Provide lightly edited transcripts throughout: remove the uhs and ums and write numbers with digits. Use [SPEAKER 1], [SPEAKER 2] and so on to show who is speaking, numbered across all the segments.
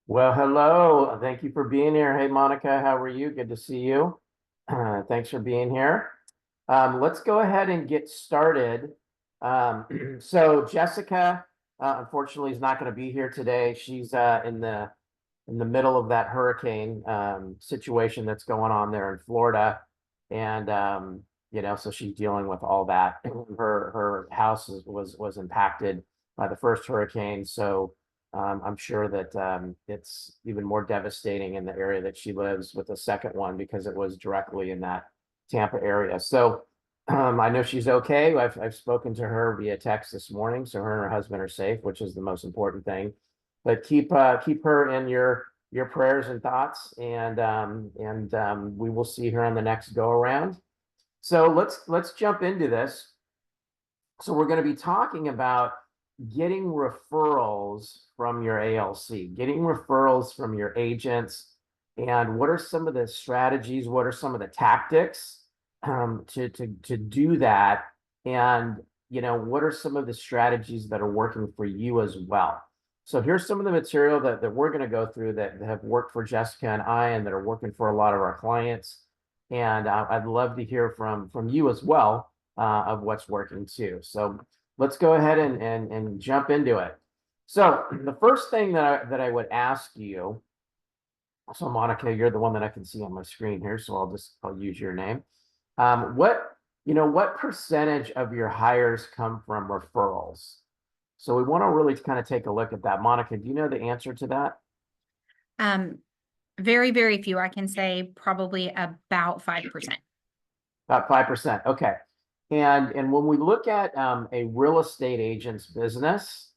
[SPEAKER 1] Well, hello. Thank you for being here. Hey, Monica, how are you? Good to see you. Thanks for being here. Let's go ahead and get started. So Jessica, unfortunately, is not going to be here today. She's in the middle of that hurricane situation that's going on there in Florida, and so she's dealing with all that. Her house was impacted by the first hurricane, so I'm sure that it's even more devastating in the area that she lives with the second one because it was directly in that Tampa area. So I know she's okay. I've spoken to her via text this morning, so her and her husband are safe, which is the most important thing. But keep her in your prayers and thoughts, and we will see her on the next go around. So let's jump into this. So we're going to be talking about getting referrals from your ALC, getting referrals from your agents, and what are some of the strategies, what are some of the tactics to do that, and what are some of the strategies that are working for you as well. So here's some of the material that we're going to go through that have worked for Jessica and I, and that are working for a lot of our clients. And I'd love to hear from you as well of what's working too. So let's go ahead and jump into it. So the first thing that I would ask you, so Monica, you're the one that I can see on my screen here, so I'll use your name. What percentage of your hires come from referrals? So we want to really kind of take a look at that. Monica, do you know the answer to that?
[SPEAKER 2] Very, very few. I can say probably about 5%.
[SPEAKER 1] About 5%. Okay. And when we look at a real estate agent's business,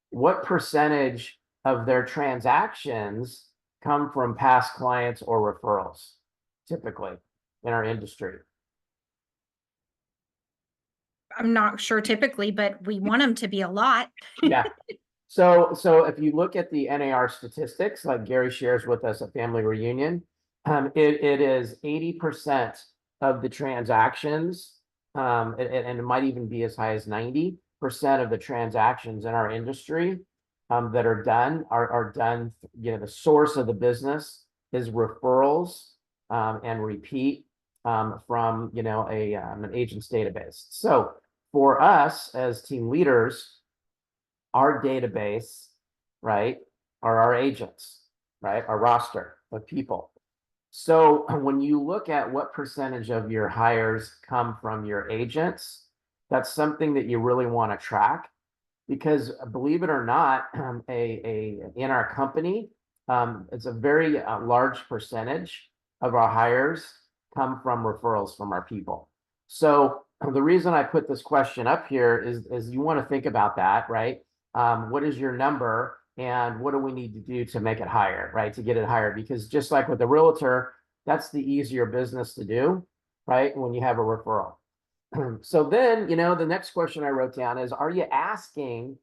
[SPEAKER 1] what percentage of their transactions come from past clients or referrals, typically in our industry?
[SPEAKER 2] I'm not sure typically, but we want them to be a lot.
[SPEAKER 1] Yeah. So if you look at the NAR statistics, like Gary shares with us at Family Reunion, it is 80% of the transactions, and it might even be as high as 90% of the transactions in our industry that are done. The source of the business is referrals and repeat from an agent's database. So for us as team leaders, our database, right, are our agents, right, our roster of people. So when you look at what percentage of your hires come from your agents, that's something that you really want to track, because believe it or not, in our company, it's a very large percentage of our hires come from referrals from our people. So the reason I put this question up here is you want to think about that, right? What is your number, and what do we need to do to make it higher, right? To get it higher, because just like with the realtor, that's the easier business to do, right? When you have a referral. So then, the next question I wrote down is, are you asking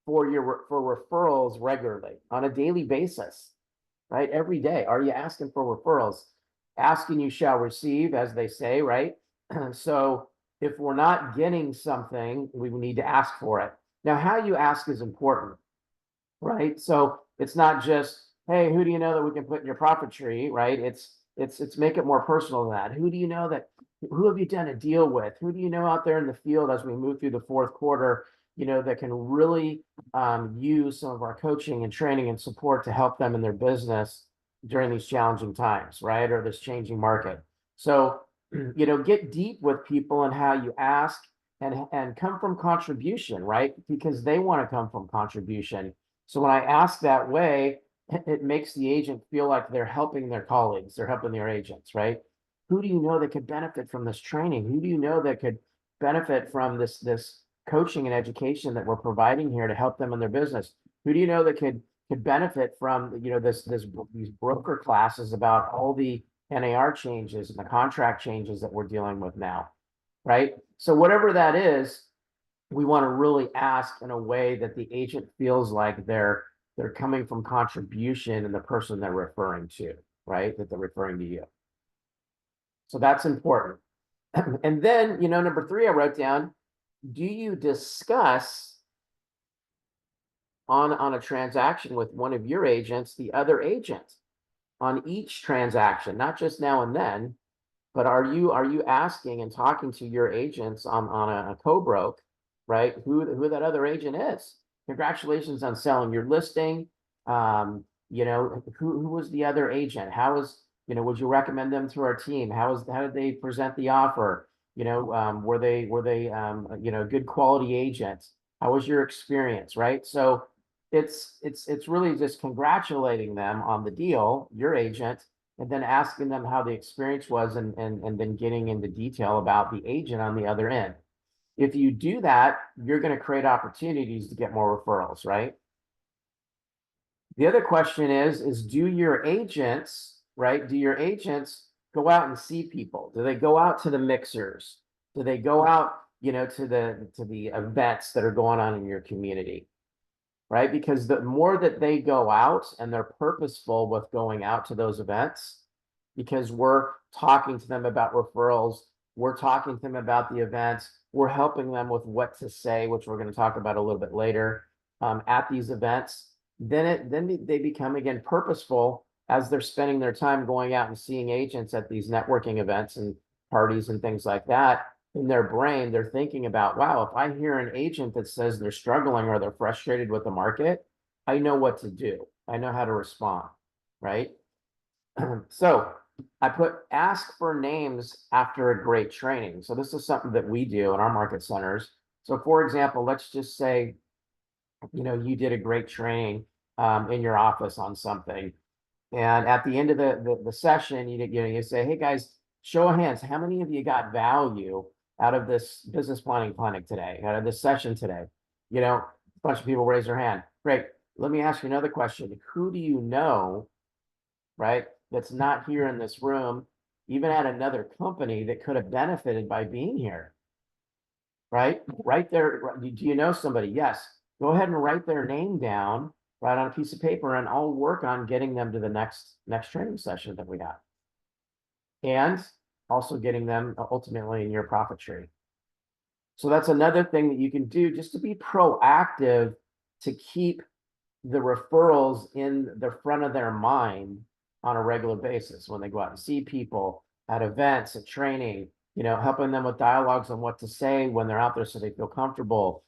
[SPEAKER 1] for referrals regularly on a daily basis, right? Every day, are you asking for referrals? Asking you shall receive, as they say, right? So if we're not getting something, we need to ask for it. Now, how you ask is important, right? So it's not just, hey, who do you know that we can put in your profit tree, right? It's make it more personal than that. Who have you done a deal with? Who do you know out there in the field as we move through the fourth quarter, that can really use some of our coaching and training and support to help them in their business during these challenging times, right? Or this changing market. So, get deep with people and how you ask, and come from contribution, right? Because they want to come from contribution. So when I ask that way, it makes the agent feel like they're helping their colleagues, they're helping their agents, right? Who do you know that could benefit from this training? Who do you know that could benefit from this coaching and education that we're providing here to help them in their business? Who do you know that could benefit from these broker classes about all the NAR changes and the contract changes that we're dealing with now, right? So whatever that is, we want to really ask in a way that the agent feels like they're coming from contribution and the person they're referring to, right? That they're referring to you. So that's important. And then, number 3, I wrote down, do you discuss on a transaction with one of your agents, the other agent on each transaction, not just now and then, but are you asking and talking to your agents on a co-broke, right? Who that other agent is? Congratulations on selling your listing. You know, who was the other agent? How is, you know, would you recommend them to our team? How did they present the offer? You know, were they you know, good quality agents? How was your experience, right? So it's really just congratulating them on the deal, your agent, and then asking them how the experience was, and then getting into detail about the agent on the other end. If you do that, you're going to create opportunities to get more referrals, right? The other question is do your agents, right? Do your agents go out and see people? Do they go out to the mixers? Do they go out, you know, to the events that are going on in your community? Right? Because the more that they go out and they're purposeful with going out to those events, because we're talking to them about referrals, we're talking to them about the events, we're helping them with what to say, which we're going to talk about a little bit later, at these events, then they become again purposeful as they're spending their time going out and seeing agents at these networking events and parties and things like that. In their brain, they're thinking about, wow, if I hear an agent that says they're struggling or they're frustrated with the market, I know what to do. I know how to respond, right? So I put ask for names after a great training. So this is something that we do in our market centers. So for example, let's just say, you know, you did a great training in your office on something. And at the end of the session, you say, hey guys, show of hands, how many of you got value out of this business planning clinic today, out of this session today? You know, a bunch of people raise their hand. Great. Let me ask you another question. Who do you know, right, that's not here in this room, even at another company that could have benefited by being here? Right? Right there. Do you know somebody? Yes. Go ahead and write their name down, right, on a piece of paper, and I'll work on getting them to the next training session that we have. And also getting them ultimately in your profit tree. So that's another thing that you can do just to be proactive, to keep the referrals in the front of their mind on a regular basis when they go out and see people at events, at training, you know, helping them with dialogues on what to say when they're out there so they feel comfortable,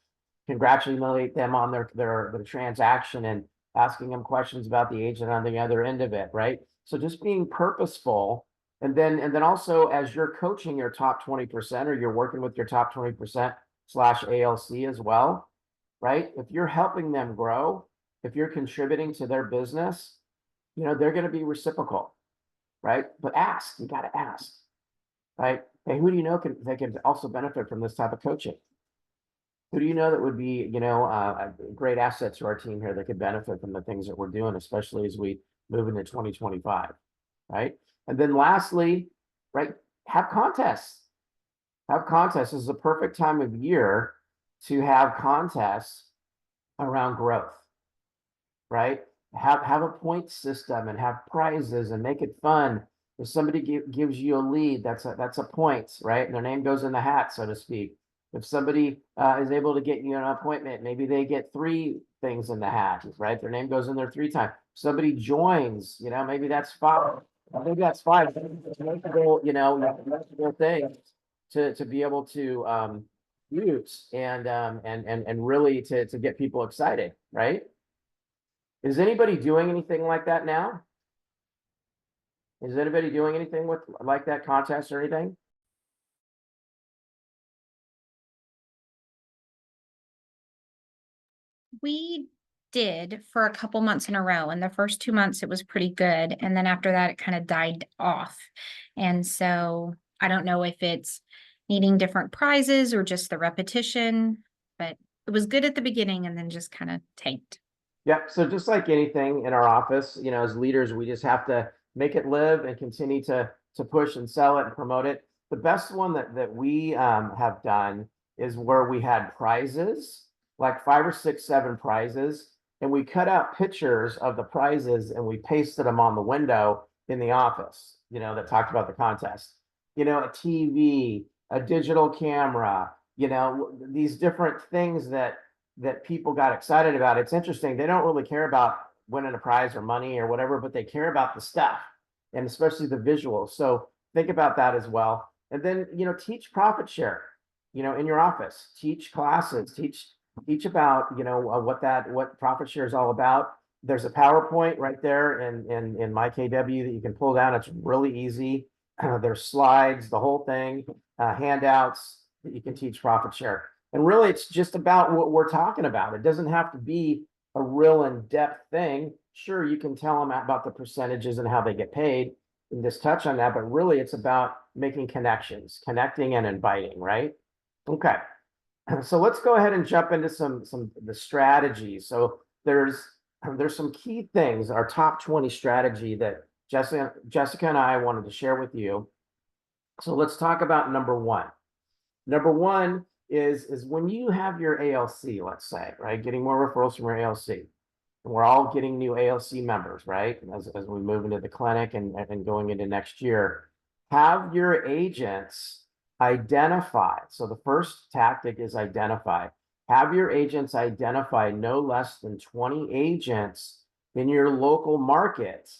[SPEAKER 1] congratulate them on their transaction, and asking them questions about the agent on the other end of it, right? So just being purposeful. And then also, as you're coaching your top 20%, or you're working with your top 20% / ALC as well, right? If you're helping them grow, if you're contributing to their business, you know, they're going to be reciprocal, right? But ask, you got to ask, right? Hey, who do you know that can also benefit from this type of coaching? Who do you know that would be, you know, a great asset to our team here that could benefit from the things that we're doing, especially as we move into 2025, right? And then lastly, right, have contests. Have contests. This is a perfect time of year to have contests around growth, right? Have a point system and have prizes and make it fun. If somebody gives you a lead, that's a point, right? And their name goes in the hat, so to speak. If somebody is able to get you an appointment, maybe they get 3 things in the hat, right? Their name goes in there 3 times. Somebody joins, you know, maybe that's 5. I think that's 5. It's multiple, you know, multiple things to be able to use and really to get people excited, right? Is anybody doing anything like that now? Is anybody doing anything with like that contest or anything?
[SPEAKER 2] We did for a couple months in a row. And the first 2 months, it was pretty good. And then after that, it kind of died off. And so I don't know if it's needing different prizes or just the repetition, but it was good at the beginning and then just kind of tanked.
[SPEAKER 1] Yep. So just like anything in our office, you know, as leaders, we just have to make it live and continue to push and sell it and promote it. The best one that we have done is where we had prizes, like 5 or 6, 7 prizes, and we cut out pictures of the prizes and we pasted them on the window in the office, you know, that talked about the contest. You know, a TV, a digital camera, you know, these different things that that people got excited about. It's interesting. They don't really care about winning a prize or money or whatever, but they care about the stuff and especially the visuals. So think about that as well. And then, teach profit share, in your office, teach classes, teach about, what profit share is all about. There's a PowerPoint right there in my KW that you can pull down. It's really easy. There's slides, the whole thing, handouts that you can teach profit share. And really, it's just about what we're talking about. It doesn't have to be a real in-depth thing. Sure, you can tell them about the percentages and how they get paid and just touch on that, but really it's about making connections, connecting and inviting, right? Okay. So let's go ahead and jump into the strategies. So there's some key things, our top 20 strategy that Jessica and I wanted to share with you. So let's talk about number one. Number one is when you have your ALC, let's say, right? Getting more referrals from your ALC. And we're all getting new ALC members, right? As we move into the clinic and going into next year, have your agents identify. So the first tactic is identify. Have your agents identify no less than 20 agents in your local market,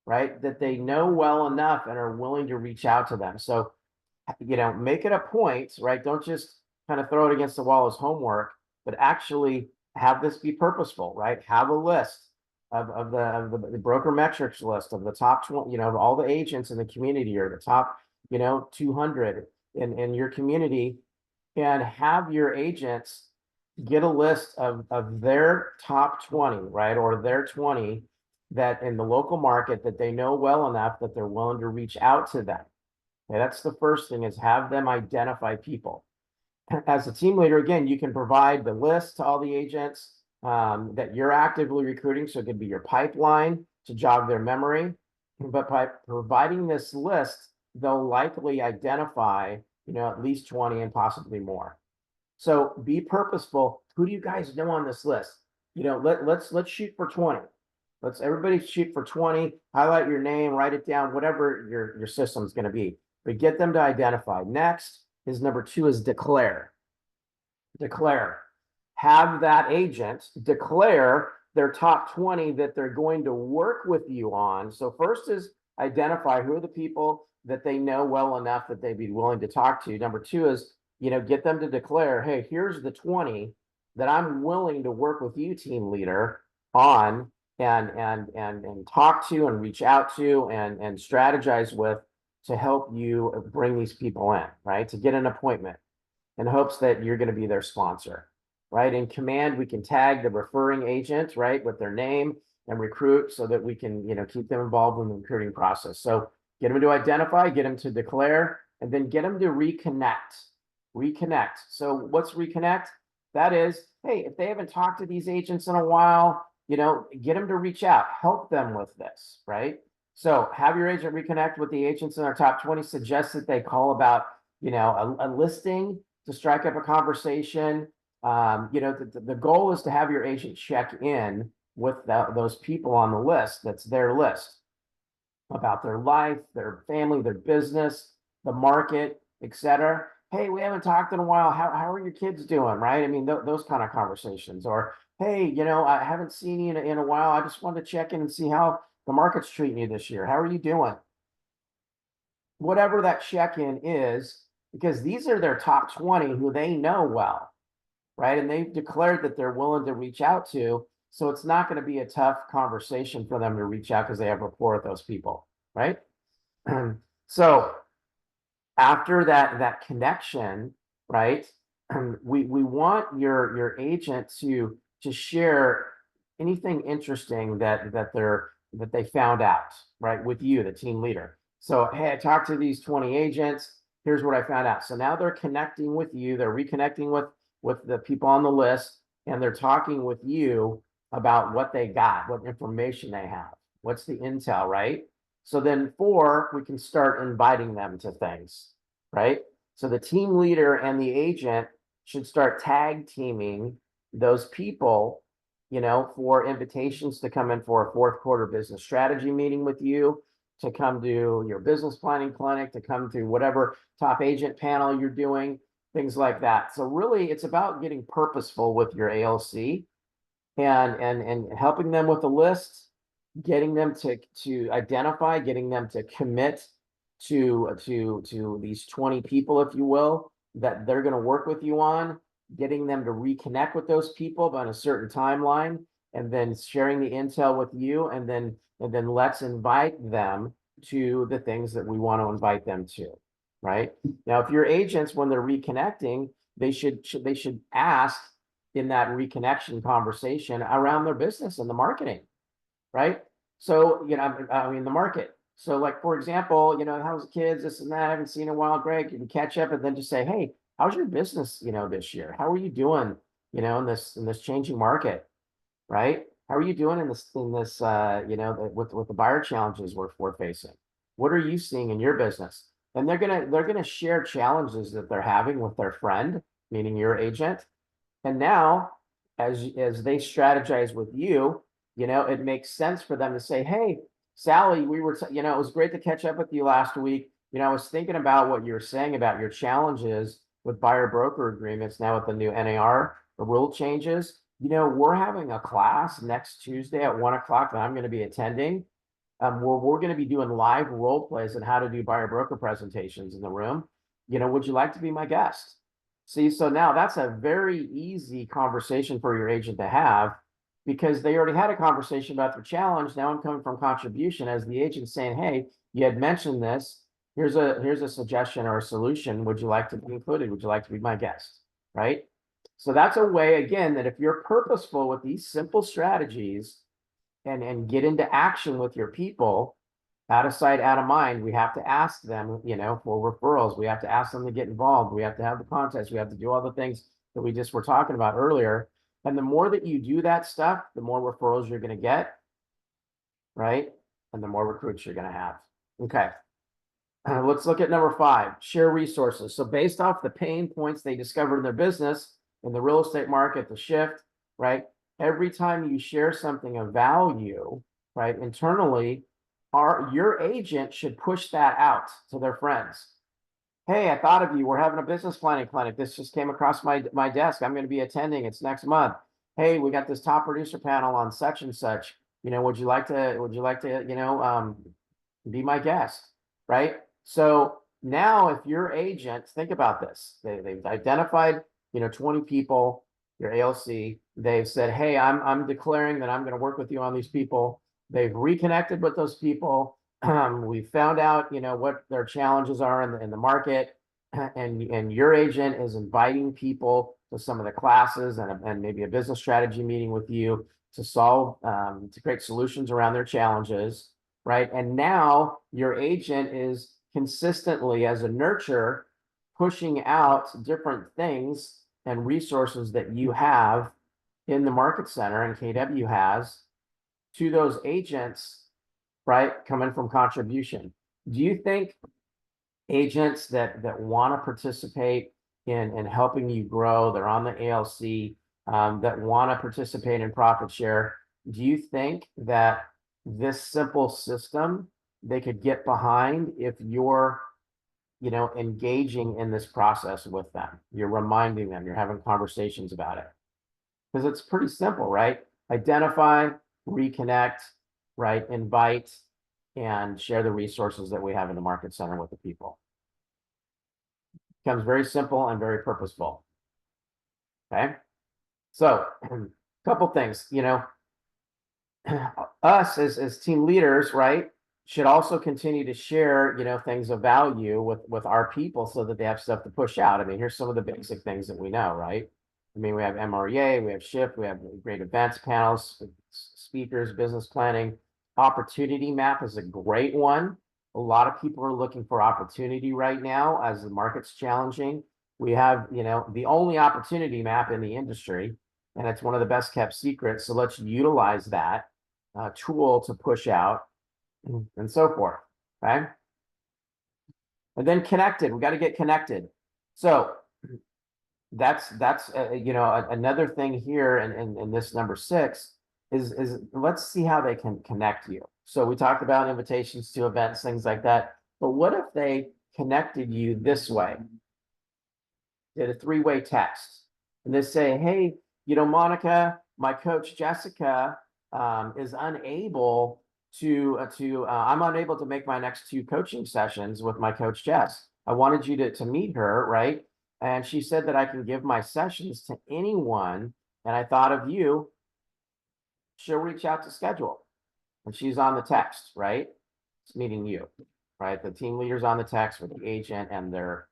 [SPEAKER 1] right? That they know well enough and are willing to reach out to them. So, make it a point, right? Don't just kind of throw it against the wall as homework, but actually have this be purposeful, right? Have a list of the broker metrics list of the top 20, of all the agents in the community or the top, 200 in your community, and have your agents get a list of their top 20, right? Or their 20 that in the local market that they know well enough that they're willing to reach out to them. Okay, that's the first thing, is have them identify people. As a team leader, again, you can provide the list to all the agents that you're actively recruiting. So it could be your pipeline to jog their memory. But by providing this list, they'll likely identify, at least 20 and possibly more. So be purposeful. Who do you guys know on this list? Let's shoot for 20. Let's everybody shoot for 20, highlight your name, write it down, whatever your system's going to be. But get them to identify. Next is number 2 is declare. Declare. Have that agent declare their top 20 that they're going to work with you on. So first is identify who are the people that they know well enough that they'd be willing to talk to. Number 2 is, get them to declare, hey, here's the 20 that I'm willing to work with you, team leader, on and talk to and reach out to and strategize with to help you bring these people in, right? To get an appointment in hopes that you're going to be their sponsor, right? In command, we can tag the referring agent, right, with their name and recruit so that we can, keep them involved in the recruiting process. So get them to identify, get them to declare, and then get them to reconnect. Reconnect. So what's reconnect? That is, hey, if they haven't talked to these agents in a while, get them to reach out, help them with this, right? So have your agent reconnect with the agents in our top 20, suggest that they call about, a listing to strike up a conversation. The goal is to have your agent check in with those people on the list. That's their list about their life, their family, their business, the market, etc. Hey, we haven't talked in a while. How are your kids doing? Right? I mean, those kind of conversations. Or, hey, I haven't seen you in a while. I just wanted to check in and see how the market's treating you this year. How are you doing? Whatever that check-in is, because these are their top 20 who they know well, right? And they've declared that they're willing to reach out to. So it's not going to be a tough conversation for them to reach out because they have rapport with those people, right? So after that connection, right? We want your agent to share anything interesting that they found out, right, with you, the team leader. So, hey, I talked to these 20 agents. Here's what I found out. So now they're connecting with you. They're reconnecting with the people on the list, and they're talking with you about what they got, what information they have, what's the intel, right? So then 4, we can start inviting them to things, right? So the team leader and the agent should start tag teaming those people, for invitations to come in for a 4th quarter business strategy meeting with you, to come to your business planning clinic, to come to whatever top agent panel you're doing. things like that. So really, it's about getting purposeful with your ALC and helping them with the list, getting them to identify, getting them to commit to these 20 people, if you will, that they're going to work with you on, getting them to reconnect with those people on a certain timeline, and then sharing the intel with you, and then let's invite them to the things that we want to invite them to. Right now, if your agents, when they're reconnecting, they should ask in that reconnection conversation around their business and the marketing, right? So, I mean, the market. So like, for example, how's the kids, this and that, I haven't seen in a while, Greg, you can catch up and then just say, hey, how's your business, this year? How are you doing, in this changing market, right? How are you doing in this, with the buyer challenges we're facing? What are you seeing in your business? And they're gonna share challenges that they're having with their friend, meaning your agent. And now, as they strategize with you, it makes sense for them to say, hey, Sally, we were, it was great to catch up with you last week. I was thinking about what you were saying about your challenges with buyer broker agreements now with the new NAR, the rule changes. We're having a class next Tuesday at 1 o'clock that I'm going to be attending. Where we're going to be doing live role plays on how to do buyer broker presentations in the room. Would you like to be my guest? See, so now that's a very easy conversation for your agent to have because they already had a conversation about their challenge. Now I'm coming from contribution as the agent saying, hey, you had mentioned this. Here's a suggestion or a solution. Would you like to be included? Would you like to be my guest? Right? So that's a way, again, that if you're purposeful with these simple strategies and get into action with your people, out of sight, out of mind, we have to ask them, for referrals. We have to ask them to get involved. We have to have the contest. We have to do all the things that we just were talking about earlier. And the more that you do that stuff, the more referrals you're going to get, right? And the more recruits you're going to have. Okay. Let's look at number 5, share resources. So based off the pain points they discovered in their business, in the real estate market, the shift, right? Every time you share something of value, right, internally, your agent should push that out to their friends. Hey, I thought of you. We're having a business planning clinic. This just came across my desk. I'm going to be attending. It's next month. Hey, we got this top producer panel on such and such. Would you like to, be my guest? Right. So now if your agent, think about this, they've identified, 20 people, your ALC, they've said, hey, I'm declaring that I'm going to work with you on these people. They've reconnected with those people. We found out, what their challenges are in the market, and your agent is inviting people to some of the classes and maybe a business strategy meeting with you to solve, to create solutions around their challenges, right? And now your agent is consistently, as a nurture, pushing out different things and resources that you have in the market center and KW has to those agents, right, coming from contribution. Do you think agents that want to participate in helping you grow, they're on the ALC, that want to participate in profit share, do you think that this simple system they could get behind if you're engaging in this process with them? You're reminding them, you're having conversations about it. Because it's pretty simple, right? Identify, reconnect, right? Invite, and share the resources that we have in the market center with the people. Becomes very simple and very purposeful. Okay. So a couple things, us as team leaders, right, should also continue to share, things of value with our people so that they have stuff to push out. I mean, here's some of the basic things that we know, right? I mean, we have MREA, we have Shift, we have great events panels, speakers, business planning. Opportunity map is a great one. A lot of people are looking for opportunity right now as the market's challenging. We have, the only opportunity map in the industry, and it's one of the best kept secrets. So let's utilize that tool to push out and so forth. Okay. And then connected, we got to get connected. So that's another thing here in this number 6 is let's see how they can connect you. So we talked about invitations to events, things like that. But what if they connected you this way? did a three-way text, and they say, hey, Monica, my coach Jessica is unable I'm unable to make my next 2 coaching sessions with my coach Jess. I wanted you to meet her, right? And she said that I can give my sessions to anyone, and I thought of you. She'll reach out to schedule. And she's on the text, right? It's meeting you, right? The team leader's on the text with the agent and their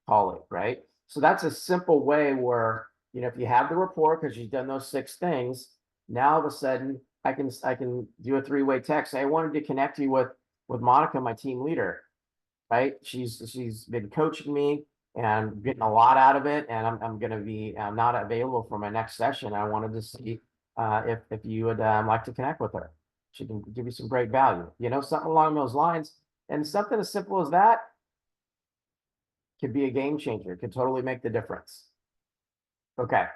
[SPEAKER 1] colleague, right? So that's a simple way where, if you have the rapport because you've done those 6 things, now all of a sudden I can do a 3-way text. Say, I wanted to connect you with Monica, my team leader, right? She's been coaching me and getting a lot out of it, and I'm going to be not available for my next session. I wanted to see if you would like to connect with her. She can give you some great value, something along those lines. And something as simple as that could be a game changer, could totally make the difference. Okay.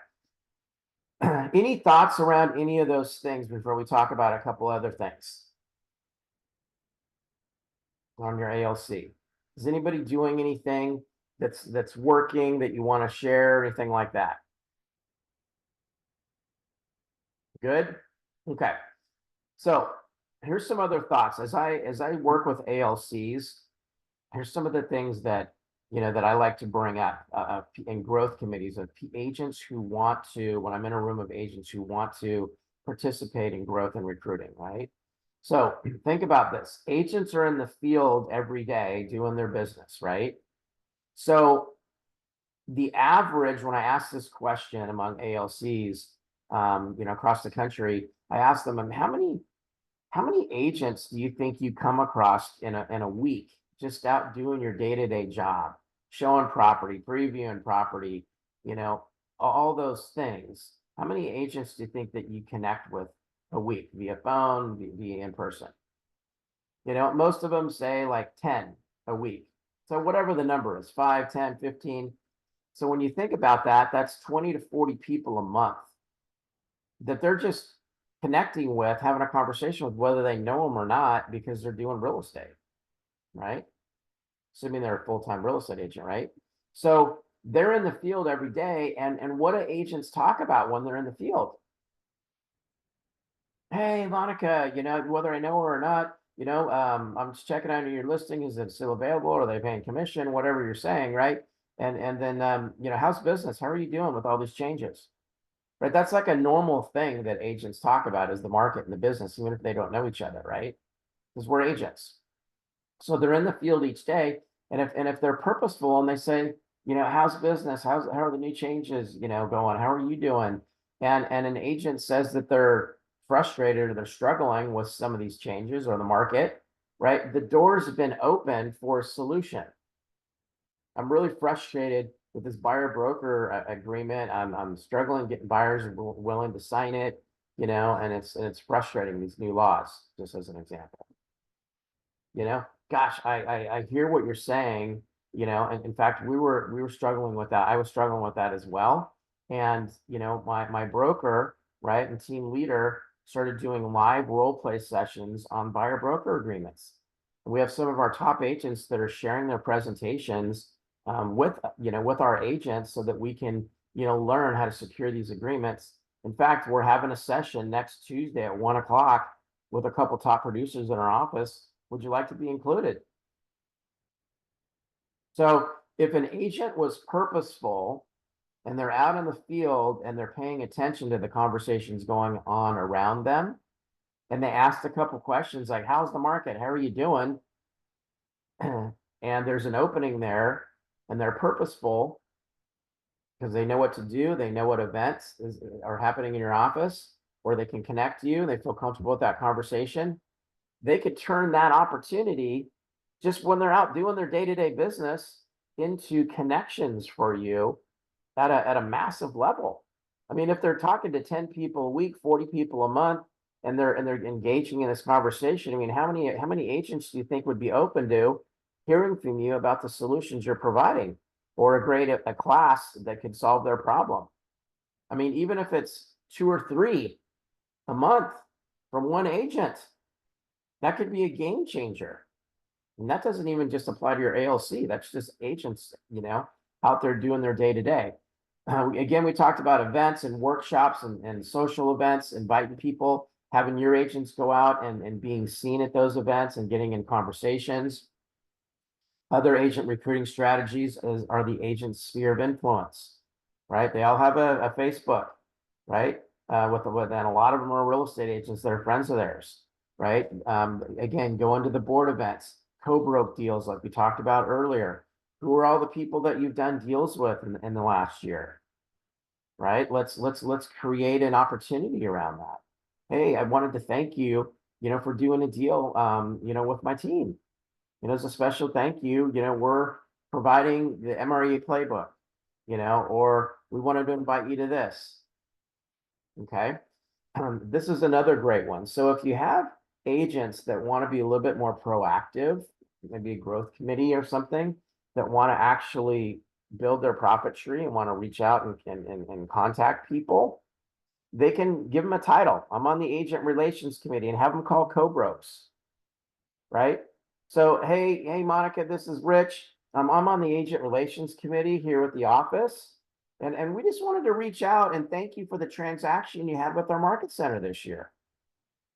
[SPEAKER 1] Any thoughts around any of those things before we talk about a couple other things on your ALC? Is anybody doing anything that's working that you want to share, anything like that? Good. Okay. So here's some other thoughts as I work with ALCs. Here's some of the things that that I like to bring up in growth committees of agents who want to, when I'm in a room of agents who want to participate in growth and recruiting, right? So think about this. Agents are in the field every day doing their business, right? So the average, when I ask this question among ALCs, across the country, I ask them, how many agents do you think you come across in a week, just out doing your day-to-day job, showing property, previewing property, all those things? How many agents do you think that you connect with a week via phone, via in person? Most of them say like 10 a week. So whatever the number is, 5, 10, 15. So when you think about that, that's 20 to 40 people a month that they're just connecting with, having a conversation with, whether they know them or not, because they're doing real estate, right? Assuming they're a full-time real estate agent, right? So they're in the field every day. And what do agents talk about when they're in the field? Hey, Monica, whether I know her or not, I'm just checking on your listing. Is it still available? Are they paying commission? Whatever you're saying, right? And then, how's business? How are you doing with all these changes? Right? That's like a normal thing that agents talk about, is the market and the business, even if they don't know each other, right? Because we're agents. So they're in the field each day. And if they're purposeful and they say, how's business? How are the new changes, going? How are you doing? And an agent says that they're frustrated or they're struggling with some of these changes or the market, right? The doors have been opened for a solution. I'm really frustrated with this buyer broker agreement. I'm struggling getting buyers willing to sign it, and it's frustrating, these new laws, just as an example. Gosh, I hear what you're saying, and in fact, we were struggling with that. I was struggling with that as well. And my broker, right, and team leader started doing live role play sessions on buyer broker agreements. And we have some of our top agents that are sharing their presentations with our agents, so that we can learn how to secure these agreements. In fact, we're having a session next Tuesday at 1:00 with a couple top producers in our office. Would you like to be included? So if an agent was purposeful and they're out in the field and they're paying attention to the conversations going on around them, and they asked a couple questions like, how's the market? How are you doing? And there's an opening there, and they're purposeful because they know what to do. They know what events are happening in your office, or they can connect you and they feel comfortable with that conversation. They could turn that opportunity, just when they're out doing their day-to-day business, into connections for you at a massive level. I mean, if they're talking to 10 people a week, 40 people a month, and they're engaging in this conversation, I mean, how many agents do you think would be open to hearing from you about the solutions you're providing, or a class that could solve their problem? I mean, even if it's 2 or 3 a month from one agent, that could be a game changer. And that doesn't even just apply to your ALC. That's just agents, out there doing their day to day. Again, we talked about events and workshops and social events, inviting people, having your agents go out and being seen at those events and getting in conversations. Other agent recruiting strategies are the agent's sphere of influence, right? They all have a Facebook, right? And a lot of them are real estate agents that are friends of theirs, right? Again, go into the board events, co-broke deals like we talked about earlier. Who are all the people that you've done deals with in the last year, right? Let's create an opportunity around that. Hey, I wanted to thank you, for doing a deal, with my team. As a special thank you, we're providing the MRE playbook, or we wanted to invite you to this. Okay. This is another great one. So if you have agents that want to be a little bit more proactive, maybe a growth committee or something that want to actually build their profit tree and want to reach out and contact people, they can give them a title. I'm on the agent relations committee and have them call co-brokes, right? So, hey, Monica, this is Rich. I'm on the agent relations committee here at the office. And we just wanted to reach out and thank you for the transaction you had with our market center this year.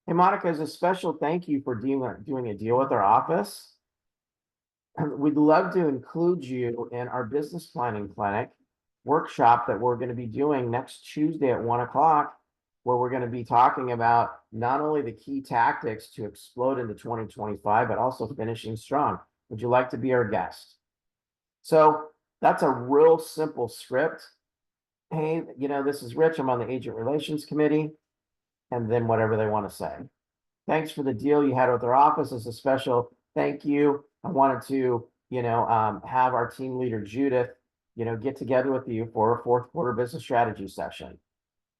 [SPEAKER 1] Hey, Monica, as a special thank you for doing a deal with our office. We'd love to include you in our business planning clinic workshop that we're going to be doing next Tuesday at 1 o'clock, where we're going to be talking about not only the key tactics to explode into 2025, but also finishing strong. Would you like to be our guest? So that's a real simple script. Hey, this is Rich. I'm on the agent relations committee, and then whatever they want to say. Thanks for the deal you had with our office. As a special thank you, I wanted to, have our team leader Judith, get together with you for a fourth quarter business strategy session,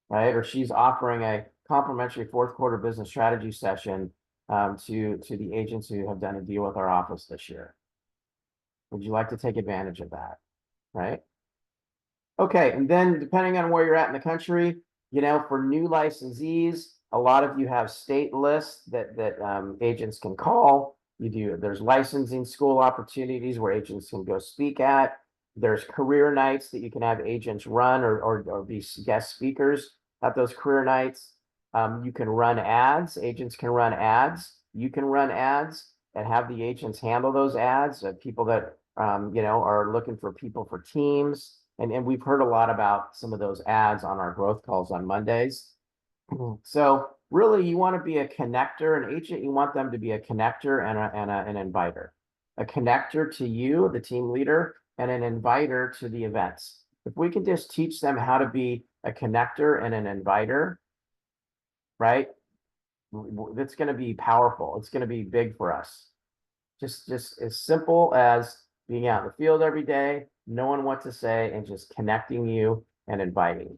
[SPEAKER 1] right? Or she's offering a complimentary fourth quarter business strategy session to the agents who have done a deal with our office this year. Would you like to take advantage of that, right? Okay, and then depending on where you're at in the country, for new licensees, a lot of you have state lists that agents can call. There's licensing school opportunities where agents can go speak at. There's career nights that you can have agents run or be guest speakers at those career nights. You can run ads. Agents can run ads. You can run ads and have the agents handle those ads. People that are looking for people for teams. And we've heard a lot about some of those ads on our growth calls on Mondays. So really, you want to be a connector, an agent. You want them to be a connector and an inviter. A connector to you, the team leader, and an inviter to the events. If we can just teach them how to be a connector and an inviter, right? That's going to be powerful. It's going to be big for us. Just as simple as being out in the field every day, knowing what to say, and just connecting you and inviting.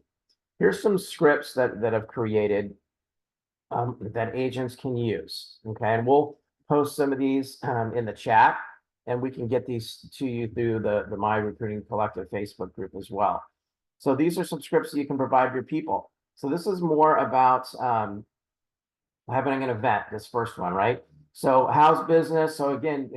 [SPEAKER 1] Here's some scripts that I've created that agents can use. Okay, and we'll post some of these in the chat, and we can get these to you through the My Recruiting Collective Facebook group as well. So these are some scripts that you can provide your people. So this is more about having an event, this first one, right? So how's business? So again,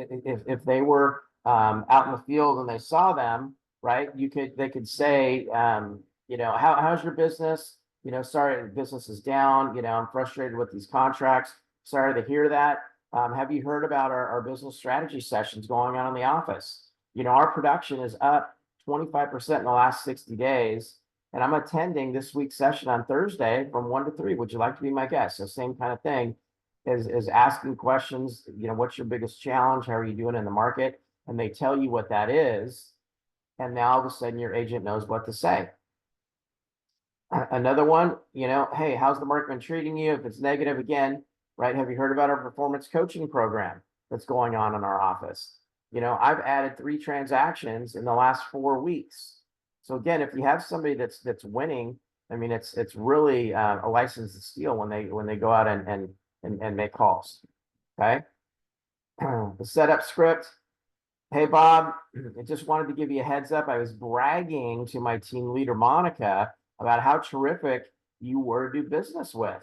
[SPEAKER 1] if they were out in the field and they saw them, right, they could say, how's your business? Sorry, business is down. I'm frustrated with these contracts. Sorry to hear that. Have you heard about our business strategy sessions going on in the office? Our production is up 25% in the last 60 days. And I'm attending this week's session on Thursday from 1 to 3. Would you like to be my guest? So same kind of thing is asking questions. What's your biggest challenge? How are you doing in the market? And they tell you what that is. And now all of a sudden your agent knows what to say. Another one, hey, how's the market been treating you? If it's negative again, right? Have you heard about our performance coaching program that's going on in our office? I've added 3 transactions in the last 4 weeks. So again, if you have somebody that's winning, I mean, it's really a license to steal when they go out and make calls. Okay. The setup script. Hey, Bob, I just wanted to give you a heads up. I was bragging to my team leader, Monica, about how terrific you were to do business with.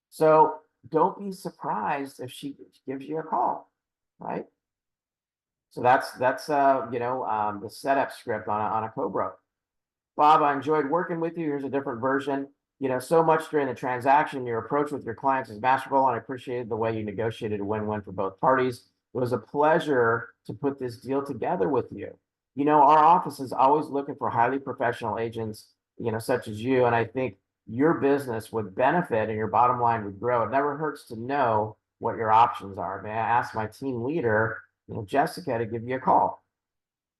[SPEAKER 1] So don't be surprised if she gives you a call, right? So that's the setup script on a co-broke. Bob, I enjoyed working with you. Here's a different version. So much during the transaction, your approach with your clients is masterful, and I appreciated the way you negotiated a win-win for both parties. It was a pleasure to put this deal together with you. Our office is always looking for highly professional agents, such as you, and I think your business would benefit and your bottom line would grow. It never hurts to know what your options are. May I ask my team leader, Jessica, to give you a call?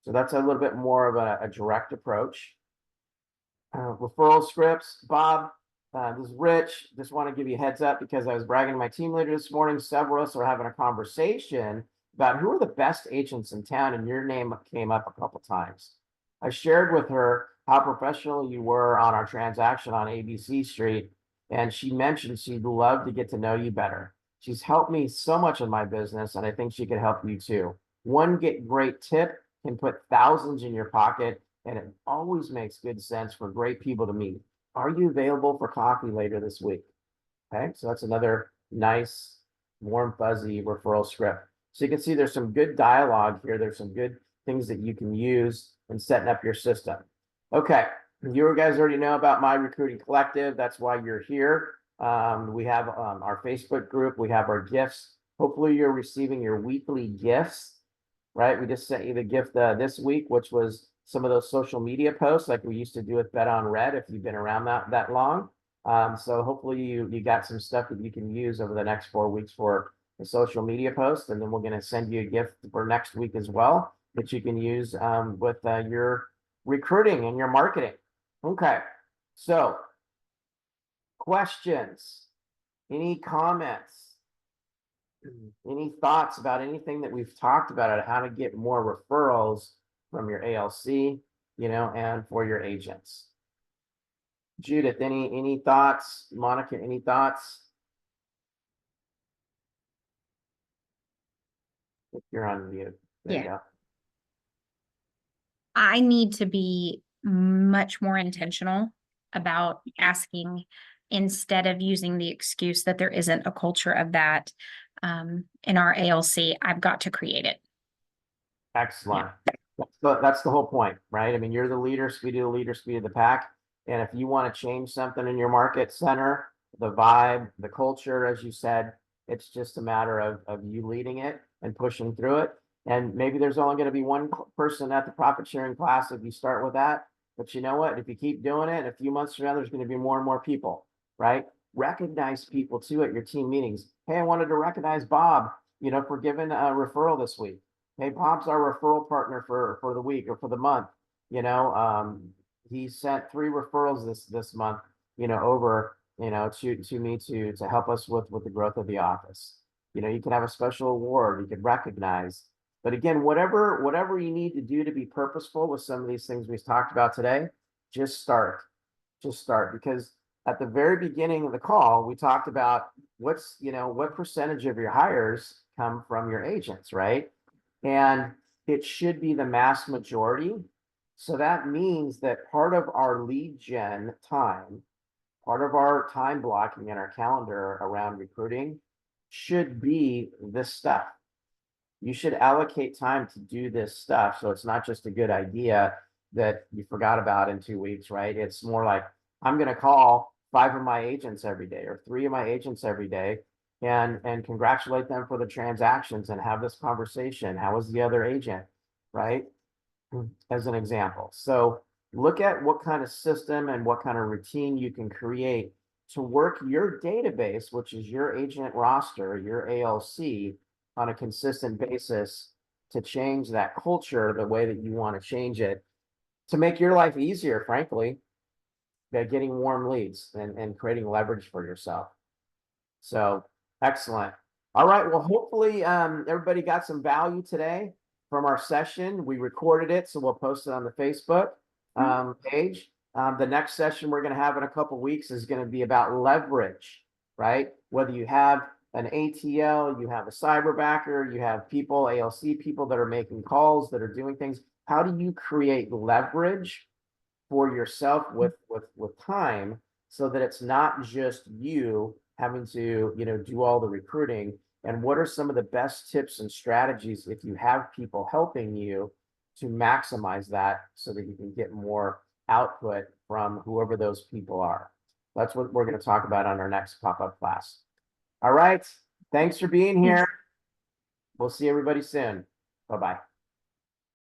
[SPEAKER 1] So that's a little bit more of a direct approach. Referral scripts, Bob, this is Rich. Just want to give you a heads up because I was bragging to my team leader this morning. Several of us are having a conversation about who are the best agents in town, and your name came up a couple times. I shared with her how professional you were on our transaction on ABC Street, and she mentioned she'd love to get to know you better. She's helped me so much in my business, and I think she could help you too. One great tip can put thousands in your pocket, and it always makes good sense for great people to meet. Are you available for coffee later this week? Okay, so that's another nice, warm, fuzzy referral script. So you can see there's some good dialogue here. There's some good things that you can use in setting up your system. Okay, you guys already know about My Recruiting Collective. That's why you're here. We have our Facebook group. We have our gifts. Hopefully you're receiving your weekly gifts, right? We just sent you the gift this week, which was some of those social media posts like we used to do with Bet on Red, if you've been around that long. So hopefully you got some stuff that you can use over the next 4 weeks for the social media post. And then we're going to send you a gift for next week as well that you can use with your recruiting and your marketing. Okay, so questions, any comments, any thoughts about anything that we've talked about how to get more referrals from your ALC, and for your agents? Judith, any thoughts? Monica, any thoughts? If you're on mute. There you go.
[SPEAKER 2] I need to be much more intentional about asking instead of using the excuse that there isn't a culture of that in our ALC. I've got to create it.
[SPEAKER 1] Excellent. That's the whole point, right? I mean, you're the leader, speed of the leader, speed of the pack. And if you want to change something in your market center, the vibe, the culture, as you said, it's just a matter of you leading it and pushing through it. And maybe there's only going to be one person at the profit sharing class if you start with that. But you know what? If you keep doing it, a few months from now, there's going to be more and more people, right? Recognize people too at your team meetings. Hey, I wanted to recognize Bob, for giving a referral this week. Hey, Bob's our referral partner for the week or for the month. He sent 3 referrals this month, over, to me to help us with the growth of the office. You can have a special award, you could recognize. But again, whatever you need to do to be purposeful with some of these things we've talked about today, just start. Just start, because at the very beginning of the call, we talked about what percentage of your hires come from your agents, right? And it should be the mass majority. So that means that part of our lead gen time, part of our time blocking in our calendar around recruiting should be this stuff. You should allocate time to do this stuff. So it's not just a good idea that you forgot about in 2 weeks, right? It's more like, I'm going to call 5 of my agents every day or 3 of my agents every day and congratulate them for the transactions and have this conversation. How was the other agent, right? As an example. So look at what kind of system and what kind of routine you can create to work your database, which is your agent roster, your ALC, on a consistent basis to change that culture the way that you want to change it, to make your life easier, frankly, by getting warm leads and creating leverage for yourself. So excellent. All right. Well, hopefully everybody got some value today from our session. We recorded it, so we'll post it on the Facebook page. The next session we're going to have in a couple weeks is going to be about leverage, right? Whether you have an ATL, you have a cyberbacker, you have people, ALC people that are making calls, that are doing things. How do you create leverage for yourself with time so that it's not just you having to, do all the recruiting And what are some of the best tips and strategies if you have people helping you to maximize that so that you can get more output from whoever those people are. That's what we're going to talk about on our next pop-up class. All right. Thanks for being here. We'll see everybody soon. Bye-bye.